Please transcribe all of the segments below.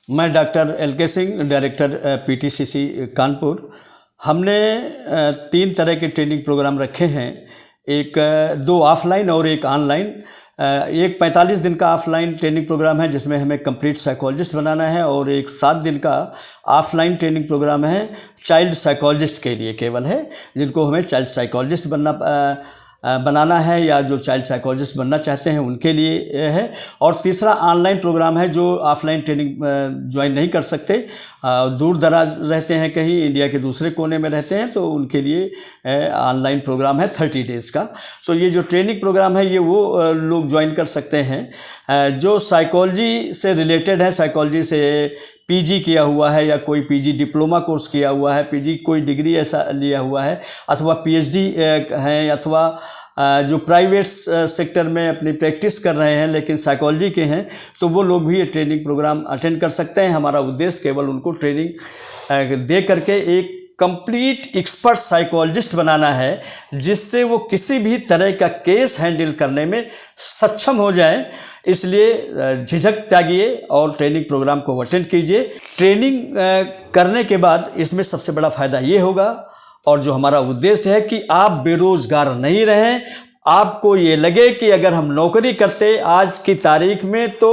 मैं doctor LK Singh, director PTCC Kanpur. हमने 3 तरह के ट्रेनिंग प्रोग्राम रखे हैं, एक 2 ऑफलाइन और एक ऑनलाइन। एक 45 दिन का ऑफलाइन ट्रेनिंग प्रोग्राम है जिसमें हमें कंप्लीट साइकोलॉजिस्ट बनाना है, और एक 7 दिन का ऑफलाइन ट्रेनिंग प्रोग्राम है चाइल्ड साइकोलॉजिस्ट के लिए केवल है, जिनको हमें चाइल्ड साइकोलॉजिस्ट बनाना है या जो चाइल्ड साइकोलॉजिस्ट बनना चाहते हैं उनके लिए है। और तीसरा ऑनलाइन प्रोग्राम है जो ऑफलाइन ट्रेनिंग ज्वाइन नहीं कर सकते, दूर दराज रहते हैं, कहीं इंडिया के दूसरे कोने में रहते हैं, तो उनके लिए ऑनलाइन प्रोग्राम है 30 डेज़ का। तो ये जो ट्रेनिंग प्रोग्राम है ये वो लोग ज्वाइन कर सकते हैं जो साइकोलॉजी से रिलेटेड है, साइकोलॉजी से PG किया हुआ है या कोई PG डिप्लोमा कोर्स किया हुआ है, PG कोई डिग्री ऐसा लिया हुआ है, अथवा PhD है, अथवा जो प्राइवेट सेक्टर में अपनी प्रैक्टिस कर रहे हैं लेकिन साइकोलॉजी के हैं, तो वो लोग भी ये ट्रेनिंग प्रोग्राम अटेंड कर सकते हैं। हमारा उद्देश्य केवल उनको ट्रेनिंग दे करके एक कंप्लीट एक्सपर्ट साइकोलॉजिस्ट बनाना है, जिससे वो किसी भी तरह का केस हैंडल करने में सक्षम हो जाए। इसलिए झिझक त्यागिए और ट्रेनिंग प्रोग्राम को अटेंड कीजिए। ट्रेनिंग करने के बाद इसमें सबसे बड़ा फ़ायदा ये होगा, और जो हमारा उद्देश्य है कि आप बेरोज़गार नहीं रहें। आपको ये लगे कि अगर हम नौकरी करते आज की तारीख में तो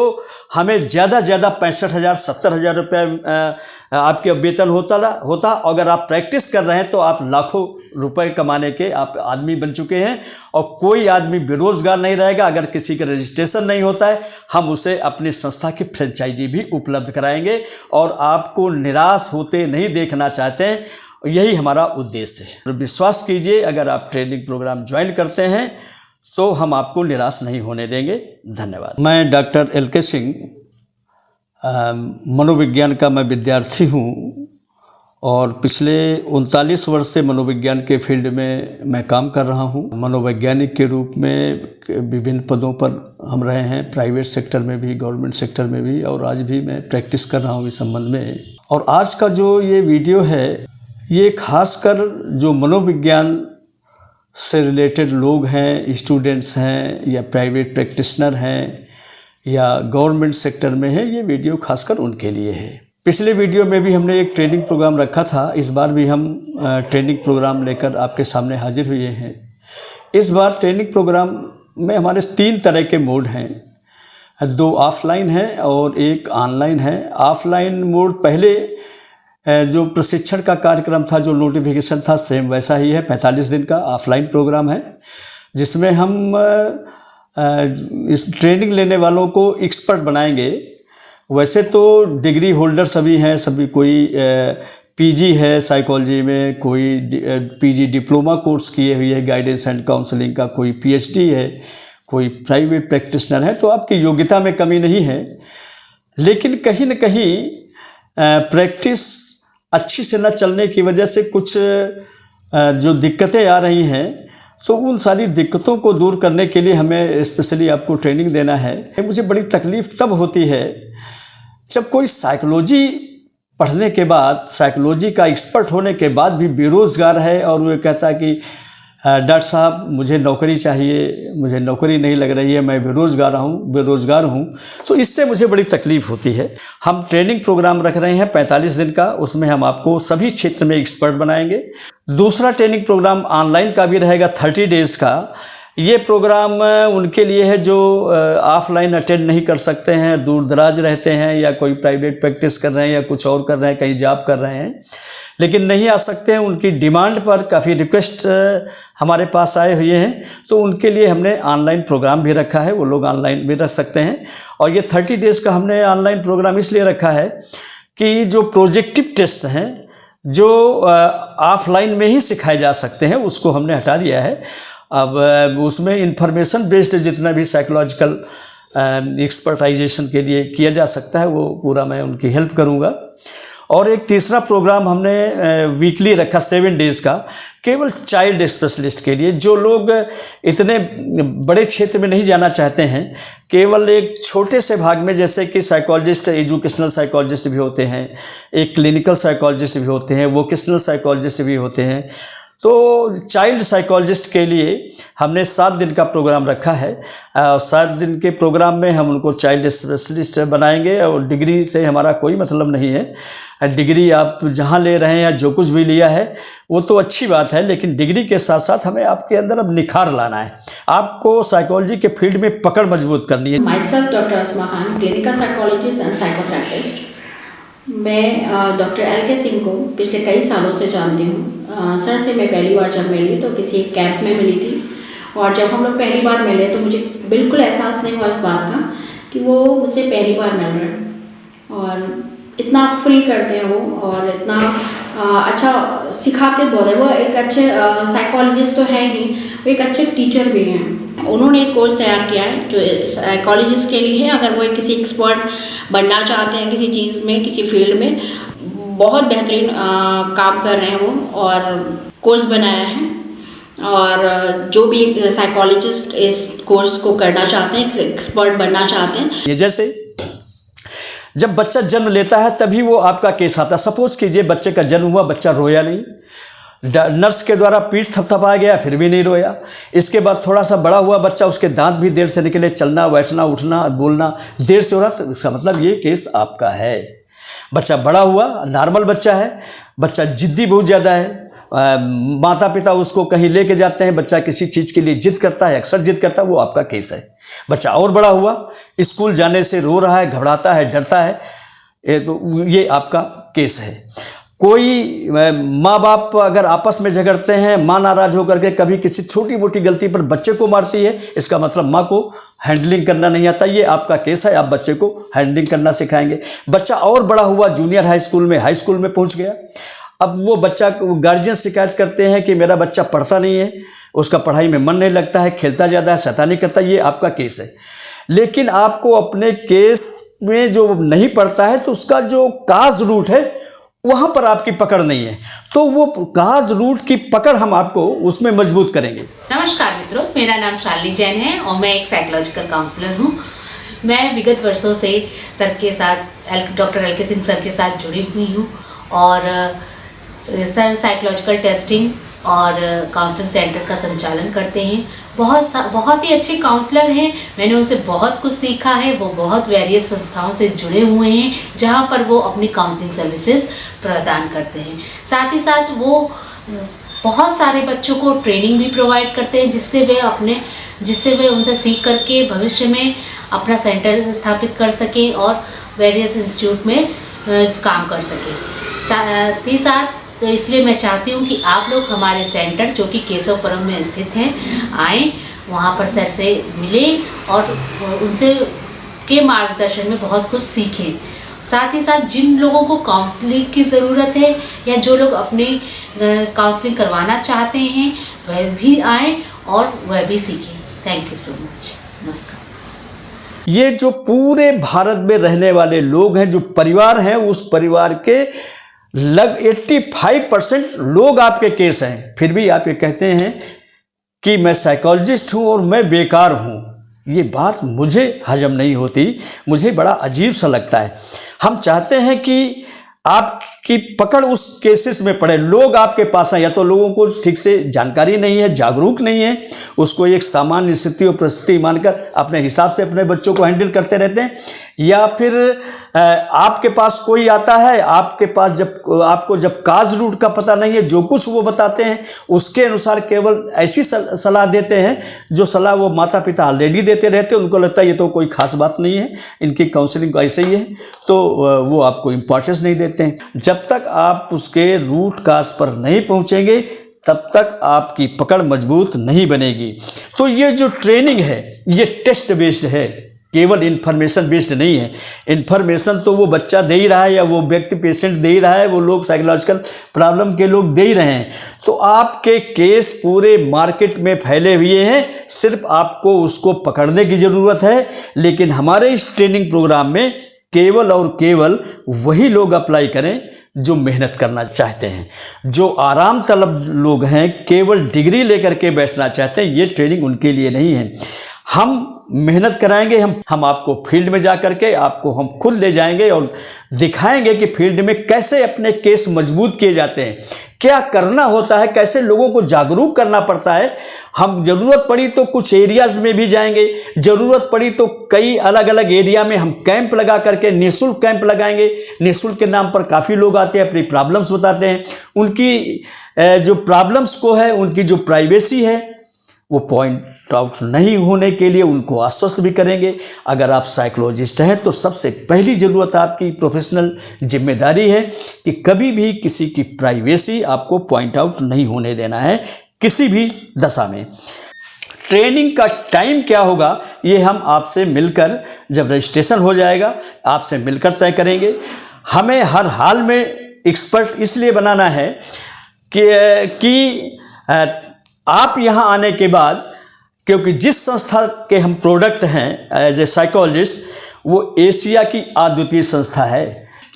हमें ज़्यादा 65,000 70,000 रुपये आपके वेतन होता। अगर आप प्रैक्टिस कर रहे हैं तो आप लाखों रुपए कमाने के आप आदमी बन चुके हैं, और कोई आदमी बेरोज़गार नहीं रहेगा। अगर किसी का रजिस्ट्रेशन नहीं होता है, हम उसे अपनी संस्था की फ्रेंचाइजी भी उपलब्ध कराएंगे, और आपको निराश होते नहीं देखना चाहते हैं। यही हमारा उद्देश्य है। विश्वास कीजिए, अगर आप ट्रेनिंग प्रोग्राम ज्वाइन करते हैं तो हम आपको निराश नहीं होने देंगे। धन्यवाद। मैं डॉक्टर LK सिंह, मनोविज्ञान का मैं विद्यार्थी हूँ, और पिछले 39 वर्ष से मनोविज्ञान के फील्ड में मैं काम कर रहा हूँ। मनोवैज्ञानिक के रूप में विभिन्न पदों पर हम रहे हैं, प्राइवेट सेक्टर में भी, गवर्नमेंट सेक्टर में भी, और आज भी मैं प्रैक्टिस कर रहा हूँ इस संबंध में। और आज का जो ये वीडियो है ये खासकर जो मनोविज्ञान से रिलेटेड लोग हैं, स्टूडेंट्स हैं, या प्राइवेट प्रैक्टिशनर हैं, या गवर्नमेंट सेक्टर में है, ये वीडियो खासकर उनके लिए है। पिछले वीडियो में भी हमने एक ट्रेनिंग प्रोग्राम रखा था, इस बार भी हम ट्रेनिंग प्रोग्राम लेकर आपके सामने हाजिर हुए हैं। इस बार ट्रेनिंग प्रोग्राम में हमारे 3 तरह के मोड हैं, 2 ऑफलाइन हैं और एक ऑनलाइन है। ऑफलाइन मोड पहले जो प्रशिक्षण का कार्यक्रम था, जो नोटिफिकेशन था, सेम वैसा ही है। 45 दिन का ऑफलाइन प्रोग्राम है, जिसमें हम इस ट्रेनिंग लेने वालों को एक्सपर्ट बनाएंगे। वैसे तो डिग्री होल्डर सभी हैं, सभी कोई PG है साइकोलॉजी में, कोई PG डिप्लोमा कोर्स किए हुए है गाइडेंस एंड काउंसलिंग का, कोई PhD है, कोई प्राइवेट प्रैक्टिशनर है, तो आपकी योग्यता में कमी नहीं है। लेकिन कहीं न कहीं प्रैक्टिस अच्छी से न चलने की वजह से कुछ जो दिक्कतें आ रही हैं, तो उन सारी दिक्कतों को दूर करने के लिए हमें स्पेशली आपको ट्रेनिंग देना है। मुझे बड़ी तकलीफ़ तब होती है जब कोई साइकोलॉजी पढ़ने के बाद, साइकोलॉजी का एक्सपर्ट होने के बाद भी बेरोज़गार है, और वो कहता है कि डॉक्टर साहब मुझे नौकरी चाहिए, मुझे नौकरी नहीं लग रही है, मैं बेरोज़गार हूँ। तो इससे मुझे बड़ी तकलीफ़ होती है। हम ट्रेनिंग प्रोग्राम रख रहे हैं 45 दिन का, उसमें हम आपको सभी क्षेत्र में एक्सपर्ट बनाएंगे। दूसरा ट्रेनिंग प्रोग्राम ऑनलाइन का भी रहेगा 30 डेज़ का। ये प्रोग्राम उनके लिए है जो ऑफलाइन अटेंड नहीं कर सकते हैं, दूर दराज रहते हैं, या कोई प्राइवेट प्रैक्टिस कर रहे हैं, या कुछ और कर रहे हैं, कहीं जॉब कर रहे हैं, लेकिन नहीं आ सकते हैं। उनकी डिमांड पर काफ़ी रिक्वेस्ट हमारे पास आए हुए हैं, तो उनके लिए हमने ऑनलाइन प्रोग्राम भी रखा है। वो लोग ऑनलाइन भी रख सकते हैं। और ये 30 डेज़ का हमने ऑनलाइन प्रोग्राम इसलिए रखा है कि जो प्रोजेक्टिव टेस्ट हैं, जो ऑफलाइन में ही सिखाए जा सकते हैं, उसको हमने हटा दिया है। अब उसमें इंफॉर्मेशन बेस्ड जितना भी साइकोलॉजिकल एक्सपर्टाइजेशन के लिए किया जा सकता है, वो पूरा मैं उनकी हेल्प करूँगा। और एक तीसरा प्रोग्राम हमने वीकली रखा 7 डेज़ का, केवल चाइल्ड स्पेशलिस्ट के लिए, जो लोग इतने बड़े क्षेत्र में नहीं जाना चाहते हैं, केवल एक छोटे से भाग में, जैसे कि साइकोलॉजिस्ट, एजुकेशनल साइकोलॉजिस्ट भी होते हैं, एक क्लिनिकल साइकोलॉजिस्ट भी होते हैं, वोकेशनल साइकोलॉजिस्ट भी होते हैं। तो चाइल्ड साइकोलॉजिस्ट के लिए हमने 7 दिन का प्रोग्राम रखा है। 7 दिन के प्रोग्राम में हम उनको चाइल्ड स्पेशलिस्ट बनाएंगे और डिग्री से हमारा कोई मतलब नहीं है। डिग्री आप जहाँ ले रहे हैं या जो कुछ भी लिया है वो तो अच्छी बात है, लेकिन डिग्री के साथ साथ हमें आपके अंदर अब निखार लाना है। आपको साइकोलॉजी के फील्ड में पकड़ मजबूत करनी है। Myself doctor Asma Khan, clinical psychologist and psychotherapist. मैं डॉक्टर एल.के. सिंह को पिछले कई सालों से जानती हूँ। सर से मैं पहली बार जब मिली तो किसी एक कैंप में मिली थी, और जब हम लोग पहली बार मिले तो मुझे बिल्कुल एहसास नहीं हुआ इस बात का कि वो मुझसे पहली बार मिल रहे हैं। और इतना फ्री करते हैं वो, और इतना अच्छा सिखाते बहुत है। वो एक अच्छे साइकोलॉजिस्ट तो है ही, वो एक अच्छे टीचर भी हैं। उन्होंने एक कोर्स तैयार किया है जो साइकोलॉजिस्ट के लिए है। अगर वो किसी एक्सपर्ट बनना चाहते हैं किसी चीज़ में, किसी फील्ड में, बहुत बेहतरीन काम कर रहे हैं वो, और कोर्स बनाया है। और जो भी साइकोलॉजिस्ट इस कोर्स को करना चाहते हैं, एक्सपर्ट बनना चाहते हैं, ये जैसे जब बच्चा जन्म लेता है तभी वो आपका केस आता है। सपोज कीजिए बच्चे का जन्म हुआ, बच्चा रोया नहीं, नर्स के द्वारा पीठ थपथपाया गया फिर भी नहीं रोया। इसके बाद थोड़ा सा बड़ा हुआ बच्चा, उसके दांत भी देर से निकले, चलना बैठना उठना बोलना देर से हो रहा, तो इसका मतलब ये केस आपका है। बच्चा बड़ा हुआ, नॉर्मल बच्चा है, बच्चा जिद्दी बहुत ज़्यादा है, माता पिता उसको कहीं लेके जाते हैं, बच्चा किसी चीज़ के लिए जिद करता है, अक्सर जिद करता है, वो आपका केस है। बच्चा और बड़ा हुआ, स्कूल जाने से रो रहा है, घबराता है, डरता है, तो ये आपका केस है। कोई माँ बाप अगर आपस में झगड़ते हैं, माँ नाराज होकर के कभी किसी छोटी मोटी गलती पर बच्चे को मारती है, इसका मतलब माँ को हैंडलिंग करना नहीं आता, ये आपका केस है। आप बच्चे को हैंडलिंग करना सिखाएंगे। बच्चा और बड़ा हुआ, जूनियर हाई स्कूल में, हाई स्कूल में पहुँच गया, अब वो बच्चा गार्जियन शिकायत करते हैं कि मेरा बच्चा पढ़ता नहीं है, उसका पढ़ाई में मन नहीं लगता है, खेलता ज़्यादा है, शैतानी करता है, ये आपका केस है। लेकिन आपको अपने केस में जो नहीं पढ़ता है तो उसका जो काज रूट है वहाँ पर आपकी पकड़ नहीं है, तो वो काज रूट की पकड़ हम आपको उसमें मजबूत करेंगे। नमस्कार मित्रों, मेरा नाम शालिनी जैन है और मैं एक साइकोलॉजिकल काउंसलर हूँ। मैं विगत वर्षों से सर के साथ, डॉक्टर एल.के. सिंह सर के साथ जुड़ी हुई हूँ, और सर साइकोलॉजिकल टेस्टिंग और काउंसलिंग सेंटर का संचालन करते हैं। बहुत ही अच्छे काउंसलर हैं, मैंने उनसे बहुत कुछ सीखा है। वो बहुत वेरियस संस्थाओं से जुड़े हुए हैं जहाँ पर वो अपनी काउंसलिंग सर्विसेज प्रदान करते हैं। साथ ही साथ वो बहुत सारे बच्चों को ट्रेनिंग भी प्रोवाइड करते हैं, जिससे वे उनसे सीख करके भविष्य में अपना सेंटर स्थापित कर सकें और वेरियस इंस्टीट्यूट में काम कर सकें। साथ ही साथ तो इसलिए मैं चाहती हूँ कि आप लोग हमारे सेंटर जो कि केशवपुरम में स्थित है आएँ, वहाँ पर सर से मिलें और उनसे के मार्गदर्शन में बहुत कुछ सीखें। साथ ही साथ जिन लोगों को काउंसलिंग की ज़रूरत है या जो लोग अपनी काउंसलिंग करवाना चाहते हैं वह भी आएँ और वह भी सीखें। Thank you so much. नमस्कार। ये जो पूरे भारत में रहने वाले लोग हैं, जो परिवार हैं, उस परिवार के लग 85% लोग आपके केस हैं, फिर भी आप ये कहते हैं कि मैं साइकोलॉजिस्ट हूँ और मैं बेकार हूँ। ये बात मुझे हजम नहीं होती, मुझे बड़ा अजीब सा लगता है। हम चाहते हैं कि आपकी पकड़ उस केसेस में पड़े। लोग आपके पास हैं, या तो लोगों को ठीक से जानकारी नहीं है, जागरूक नहीं है, उसको एक सामान्य स्थिति और परिस्थिति मानकर अपने हिसाब से अपने बच्चों को हैंडल करते रहते हैं, या फिर आपके पास कोई आता है, आपके पास आपको जब काज रूट का पता नहीं है, जो कुछ वो बताते हैं उसके अनुसार केवल ऐसी सलाह देते हैं जो सलाह वो माता पिता ऑलरेडी देते रहते हैं। उनको लगता है ये तो कोई खास बात नहीं है, इनकी काउंसलिंग ऐसे ही है, तो वो आपको इम्पोर्टेंस नहीं देते हैं। जब तक आप उसके रूट काज पर नहीं पहुँचेंगे तब तक आपकी पकड़ मजबूत नहीं बनेगी। तो ये जो ट्रेनिंग है ये टेस्ट बेस्ड है, केवल इन्फॉर्मेशन बेस्ड नहीं है। इन्फॉर्मेशन तो वो बच्चा दे ही रहा है, या वो व्यक्ति पेशेंट दे ही रहा है, वो लोग साइकोलॉजिकल प्रॉब्लम के लोग दे ही रहे हैं। तो आपके केस पूरे मार्केट में फैले हुए हैं, सिर्फ आपको उसको पकड़ने की ज़रूरत है। लेकिन हमारे इस ट्रेनिंग प्रोग्राम में केवल और केवल वही लोग अप्लाई करें जो मेहनत करना चाहते हैं, जो आराम तलब लोग हैं, केवल डिग्री लेकर के बैठना चाहते हैं। ये ट्रेनिंग उनके लिए नहीं है। हम मेहनत कराएंगे, हम आपको फील्ड में जा कर के आपको हम खुद ले जाएंगे और दिखाएंगे कि फील्ड में कैसे अपने केस मजबूत किए जाते हैं, क्या करना होता है, कैसे लोगों को जागरूक करना पड़ता है। हम ज़रूरत पड़ी तो कुछ एरियाज़ में भी जाएंगे, ज़रूरत पड़ी तो कई अलग अलग एरिया में हम कैंप लगा करके निःशुल्क कैंप लगाएंगे। निःशुल्क के नाम पर काफ़ी लोग आते हैं, अपनी प्रॉब्लम्स बताते हैं, उनकी जो प्रॉब्लम्स को है, उनकी जो प्राइवेसी है वो पॉइंट आउट नहीं होने के लिए उनको आश्वस्त भी करेंगे। अगर आप साइकोलॉजिस्ट हैं तो सबसे पहली ज़रूरत आपकी प्रोफेशनल जिम्मेदारी है कि कभी भी किसी की प्राइवेसी आपको पॉइंट आउट नहीं होने देना है किसी भी दशा में। ट्रेनिंग का टाइम क्या होगा ये हम आपसे मिलकर, जब रजिस्ट्रेशन हो जाएगा आपसे मिलकर तय करेंगे। हमें हर हाल में एक्सपर्ट इसलिए बनाना है कि आप यहाँ आने के बाद, क्योंकि जिस संस्था के हम प्रोडक्ट हैं एज ए साइकोलॉजिस्ट, वो एशिया की अद्वितीय संस्था है।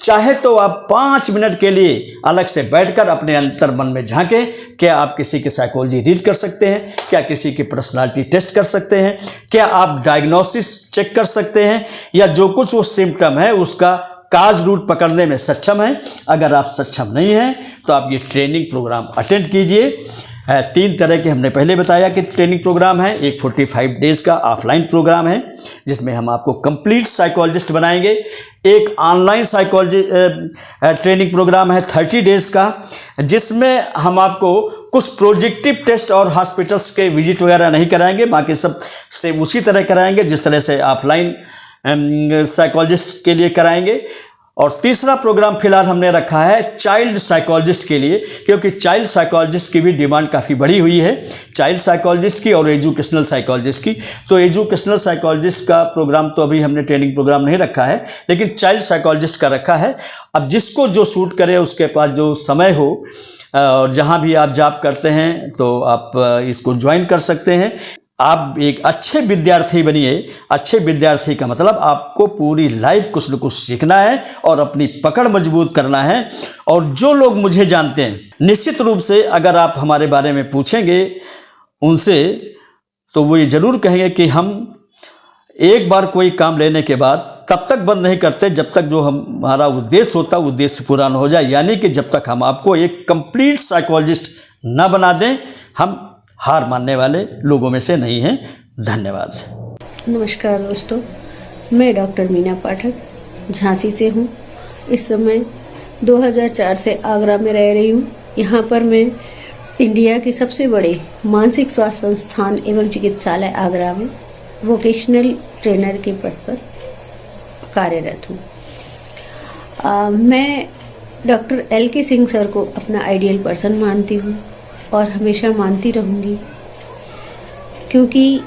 चाहे तो आप 5 मिनट के लिए अलग से बैठकर अपने अंतर मन में झांकें। क्या आप किसी की साइकोलॉजी रीड कर सकते हैं? क्या किसी की पर्सनालिटी टेस्ट कर सकते हैं? क्या आप डायग्नोसिस चेक कर सकते हैं? या जो कुछ वो सिम्टम है उसका काज रूट पकड़ने में सक्षम है? अगर आप सक्षम नहीं हैं तो आप ये ट्रेनिंग प्रोग्राम अटेंड कीजिए। 3 तरह के हमने पहले बताया कि ट्रेनिंग प्रोग्राम है। एक 45 डेज़ का ऑफलाइन प्रोग्राम है जिसमें हम आपको कंप्लीट साइकोलॉजिस्ट बनाएंगे। एक ऑनलाइन साइकोलॉजी ट्रेनिंग प्रोग्राम है 30 डेज़ का, जिसमें हम आपको कुछ प्रोजेक्टिव टेस्ट और हॉस्पिटल्स के विजिट वगैरह नहीं कराएंगे, बाकी सब सेम उसी तरह कराएंगे जिस तरह से ऑफलाइन साइकोलॉजिस्ट के लिए कराएंगे। और तीसरा प्रोग्राम फिलहाल हमने रखा है चाइल्ड साइकोलॉजिस्ट के लिए, क्योंकि चाइल्ड साइकोलॉजिस्ट की भी डिमांड काफ़ी बढ़ी हुई है, चाइल्ड साइकोलॉजिस्ट की और एजुकेशनल साइकोलॉजिस्ट की। तो एजुकेशनल साइकोलॉजिस्ट का प्रोग्राम तो अभी हमने ट्रेनिंग प्रोग्राम नहीं रखा है, लेकिन चाइल्ड साइकोलॉजिस्ट का रखा है। अब जिसको जो सूट करे, उसके पास जो समय हो और जहाँ भी आप जॉब करते हैं तो आप इसको ज्वाइन कर सकते हैं। आप एक अच्छे विद्यार्थी बनिए। अच्छे विद्यार्थी का मतलब आपको पूरी लाइफ कुछ न कुछ सीखना है और अपनी पकड़ मजबूत करना है। और जो लोग मुझे जानते हैं, निश्चित रूप से अगर आप हमारे बारे में पूछेंगे उनसे तो वो ये ज़रूर कहेंगे कि हम एक बार कोई काम लेने के बाद तब तक बंद नहीं करते जब तक जो हमारा उद्देश्य होता है उद्देश्य पूरा न हो जाए, यानी कि जब तक हम आपको एक कंप्लीट साइकोलॉजिस्ट न बना दें, हम हार मानने वाले लोगों में से नहीं हैं। धन्यवाद। नमस्कार दोस्तों, मैं डॉक्टर मीना पाठक झांसी से हूँ। इस समय 2004 से आगरा में रह रही हूँ। यहाँ पर मैं इंडिया के सबसे बड़े मानसिक स्वास्थ्य संस्थान एवं चिकित्सालय आगरा में वोकेशनल ट्रेनर के पद पर कार्यरत हूँ। मैं डॉक्टर LK सिंह सर को अपना आइडियल पर्सन मानती हूँ और हमेशा मानती रहूँगी, क्योंकि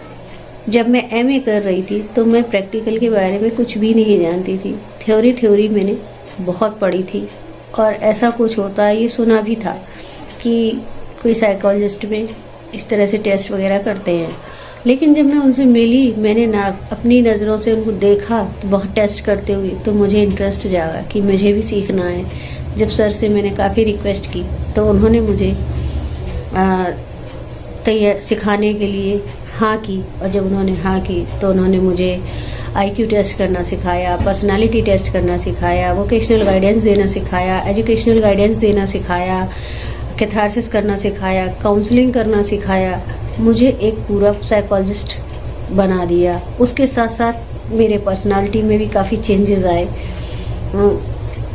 जब मैं MA कर रही थी तो मैं प्रैक्टिकल के बारे में कुछ भी नहीं जानती थी। थ्योरी मैंने बहुत पढ़ी थी और ऐसा कुछ होता है ये सुना भी था कि कोई साइकोलॉजिस्ट में इस तरह से टेस्ट वगैरह करते हैं। लेकिन जब मैं उनसे मिली, मैंने ना अपनी नज़रों से उनको देखा बहुत टेस्ट करते हुए, तो मुझे इंटरेस्ट जागा कि मुझे भी सीखना है। जब सर से मैंने काफ़ी रिक्वेस्ट की तो उन्होंने मुझे तैयार सिखाने के लिए हाँ की। और जब उन्होंने हाँ की तो उन्होंने मुझे IQ टेस्ट करना सिखाया, पर्सनालिटी टेस्ट करना सिखाया, वोकेशनल गाइडेंस देना सिखाया, एजुकेशनल गाइडेंस देना सिखाया, कैथारसिस करना सिखाया, काउंसलिंग करना सिखाया। मुझे एक पूरा साइकोलॉजिस्ट बना दिया। उसके साथ साथ मेरे पर्सनालिटी में भी काफ़ी चेंजेस आए।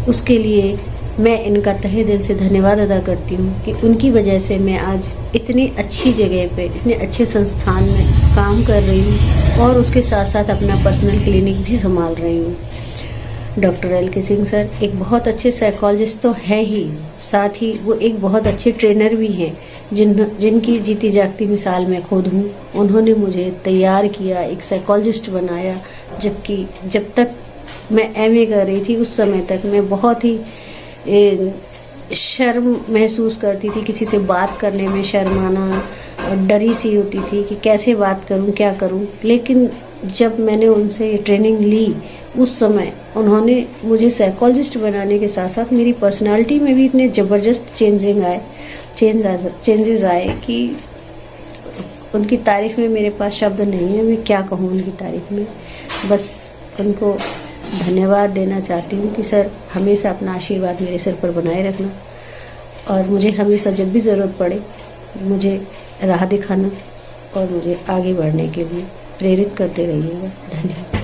उसके लिए मैं इनका तहे दिल से धन्यवाद अदा करती हूँ कि उनकी वजह से मैं आज इतनी अच्छी जगह पे, इतने अच्छे संस्थान में काम कर रही हूँ और उसके साथ साथ अपना पर्सनल क्लिनिक भी संभाल रही हूँ। डॉक्टर LK सिंह सर एक बहुत अच्छे साइकोलॉजिस्ट तो है ही, साथ ही वो एक बहुत अच्छे ट्रेनर भी हैं, जिनकी जीती जागती मिसाल मैं खुद हूँ। उन्होंने मुझे तैयार किया, एक साइकोलॉजिस्ट बनाया। जबकि जब तक मैं MA कर रही थी उस समय तक मैं बहुत ही शर्म महसूस करती थी, किसी से बात करने में शर्माना और डरी सी होती थी कि कैसे बात करूं, क्या करूं। लेकिन जब मैंने उनसे ये ट्रेनिंग ली, उस समय उन्होंने मुझे साइकोलॉजिस्ट बनाने के साथ साथ मेरी पर्सनालिटी में भी इतने ज़बरदस्त चेंजेस आए कि उनकी तारीफ़ में मेरे पास शब्द नहीं है। मैं क्या कहूँ उनकी तारीफ़ में। बस उनको धन्यवाद देना चाहती हूँ कि सर हमेशा अपना आशीर्वाद मेरे सिर पर बनाए रखना। और मुझे हमेशा जब भी ज़रूरत पड़े मुझे राह दिखाना और मुझे आगे बढ़ने के लिए प्रेरित करते रहिएगा। धन्यवाद।